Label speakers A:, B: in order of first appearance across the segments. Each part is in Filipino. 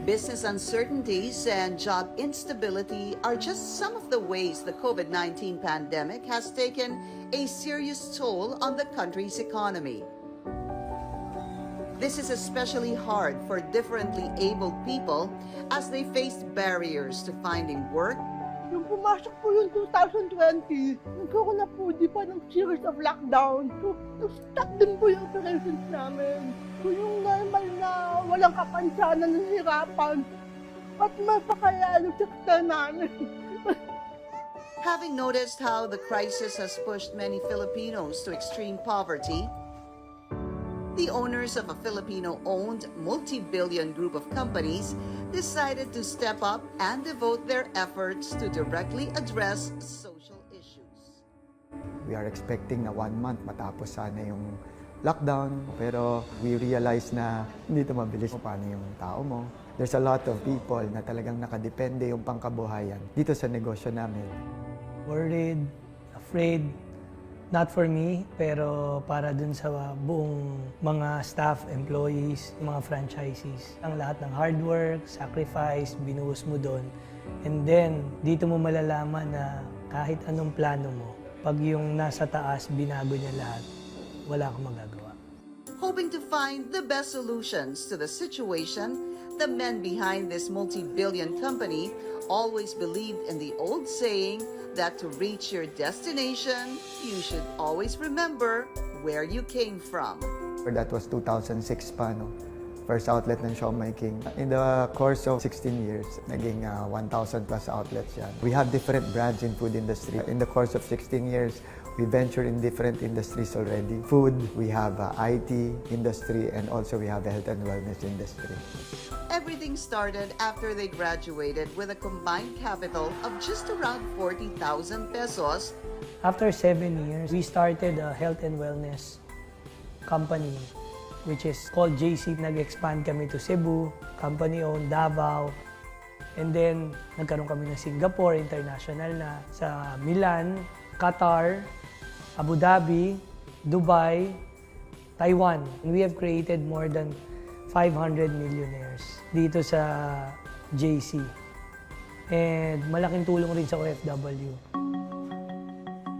A: Business uncertainties and job instability are just some of the ways the COVID-19 pandemic has taken a serious toll on the country's economy. This is especially hard for differently abled people as they face barriers to finding work.
B: Nung pumasok po yung 2020, nagkaroon na po di pa ng series of lockdown. So, nag-stop din po yung operations namin. So, yung normal na walang kapansanan ng hirapan, at mapakaya yung sektor namin.
A: Having noticed how the crisis has pushed many Filipinos to extreme poverty, the owners of a Filipino-owned multi-billion group of companies decided to step up and devote their efforts to directly address social issues.
C: We are expecting na 1 month matapos sana yung lockdown, pero we realize na hindi ito mabilis kung paano yung tao mo. There's a lot of people na talagang nakadepende yung pangkabuhayan dito sa negosyo namin.
D: Worried, afraid, not for me, pero para dun sa buong mga staff, employees, mga franchisees. Ang lahat ng hard work, sacrifice, binuhos mo dun. And then, dito mo malalaman na kahit anong plano mo, pag yung nasa taas, binago niya lahat, wala kang magagawa.
A: Hoping to find the best solutions to the situation, the men behind this multi-billion company always believed in the old saying that to reach your destination, you should always remember where you came from.
C: That was 2006 pa, no? First outlet ng Siomai King. In the course of 16 years, naging 1,000 plus outlets yan. We have different brands in food industry. In the course of 16 years, we venture in different industries already. Food, we have IT industry, and also we have the health and wellness industry.
A: Everything started after they graduated with a combined capital of just around 40,000 pesos.
D: After 7 years, we started a health and wellness company, which is called JC. Nag-expand kami to Cebu, company-owned Davao. And then, nagkaroon kami ng Singapore, international na, sa Milan, Qatar, Abu Dhabi, Dubai, Taiwan. And we have created more than 500 millionaires dito sa JC. And malaking tulong rin sa OFW.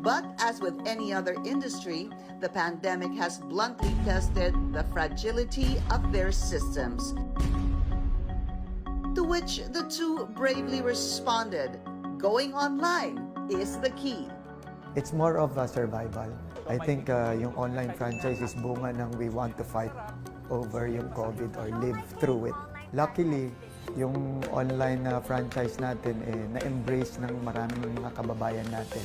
A: But as with any other industry, the pandemic has bluntly tested the fragility of their systems. To which the two bravely responded, going online is the key.
C: It's more of a survival. I think yung online franchise is bunga ng we want to fight over yung COVID or live through it. Luckily, yung online franchise natin na-embrace ng maraming mga kababayan natin.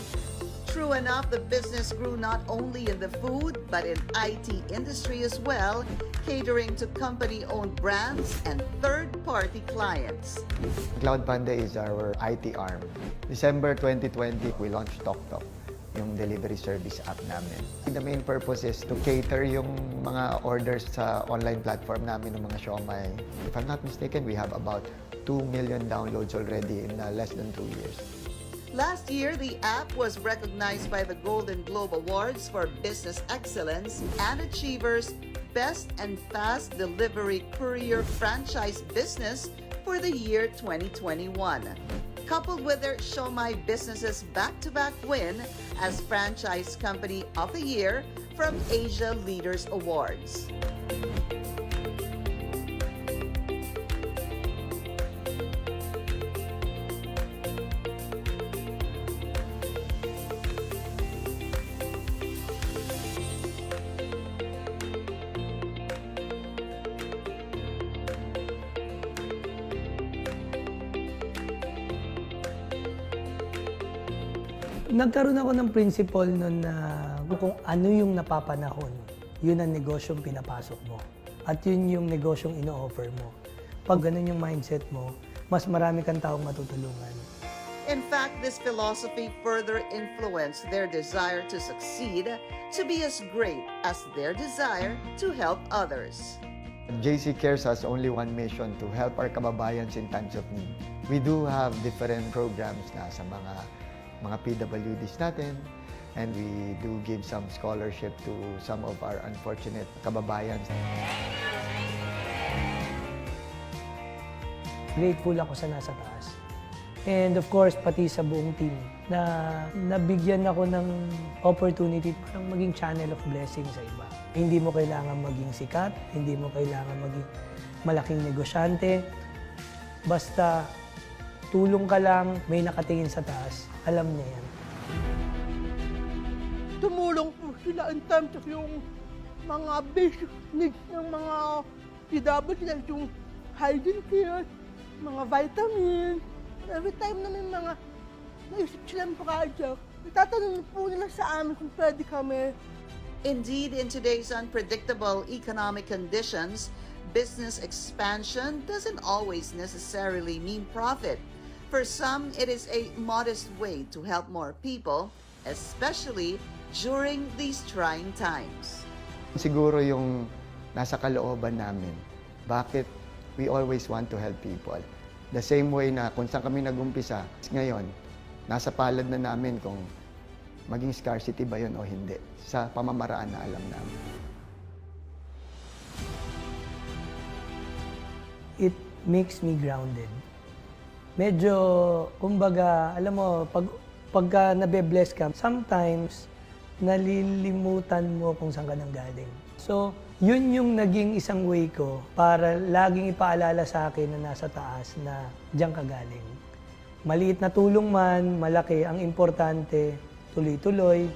A: True enough, the business grew not only in the food, but in IT industry as well, catering to company-owned brands and third-party clients.
C: Cloud Panda is our IT arm. December 2020, we launched TokTok, yung delivery service app namin. The main purpose is to cater yung mga orders sa online platform namin ng mga Siomai. If I'm not mistaken, we have about 2 million downloads already in less than 2 years.
A: Last year, the app was recognized by the Golden Globe Awards for Business Excellence and Achievers Best and Fast Delivery Courier Franchise Business for the year 2021. Coupled with their Siomai Businesses back-to-back win as Franchise Company of the Year from Asia Leaders Awards.
D: Nagkaroon ako ng principle nun na kung ano yung napapanahon, yun ang negosyong pinapasok mo. At yun yung negosyong ino-offer mo. Pag ganun yung mindset mo, mas marami kang taong matutulungan.
A: In fact, this philosophy further influenced their desire to succeed to be as great as their desire to help others.
C: JC Cares has only one mission, to help our kababayans in times of need. We do have different programs na sa mga PWDs natin, and we do give some scholarship to some of our unfortunate kababayans.
D: grateful ako sa nasa taas. And of course, pati sa buong team na nabigyan ako ng opportunity parang maging channel of blessing sa iba. Hindi mo kailangan maging sikat, hindi mo kailangan maging malaking negosyante. Basta tulong ka lang, may nakatingin sa taas, alam niya yan.
B: Tumulong po sila in terms of yung mga basic needs ng mga PWs, like yung hygiene care, mga vitamins. Every time na may mga naisip silang project, itatanong po nila sa amin kung pwede kami.
A: Indeed, in today's unpredictable economic conditions, business expansion doesn't always necessarily mean profit. For some, it is a modest way to help more people, especially during these trying times.
C: Siguro yung nasa kalooban namin, bakit we always want to help people. The same way na kung saan kami nag-umpisa, ngayon, nasa palad na namin kung maging scarcity ba yun o hindi, sa pamamaraan na alam namin.
D: It makes me grounded. Medyo, kumbaga, alam mo, pagka nabe-bless ka, sometimes, nalilimutan mo kung saan ka nang galing. So, yun yung naging isang way ko para laging ipaalala sa akin na nasa taas na diyan ka galing. Maliit na tulong man, malaki, ang importante, tuloy-tuloy,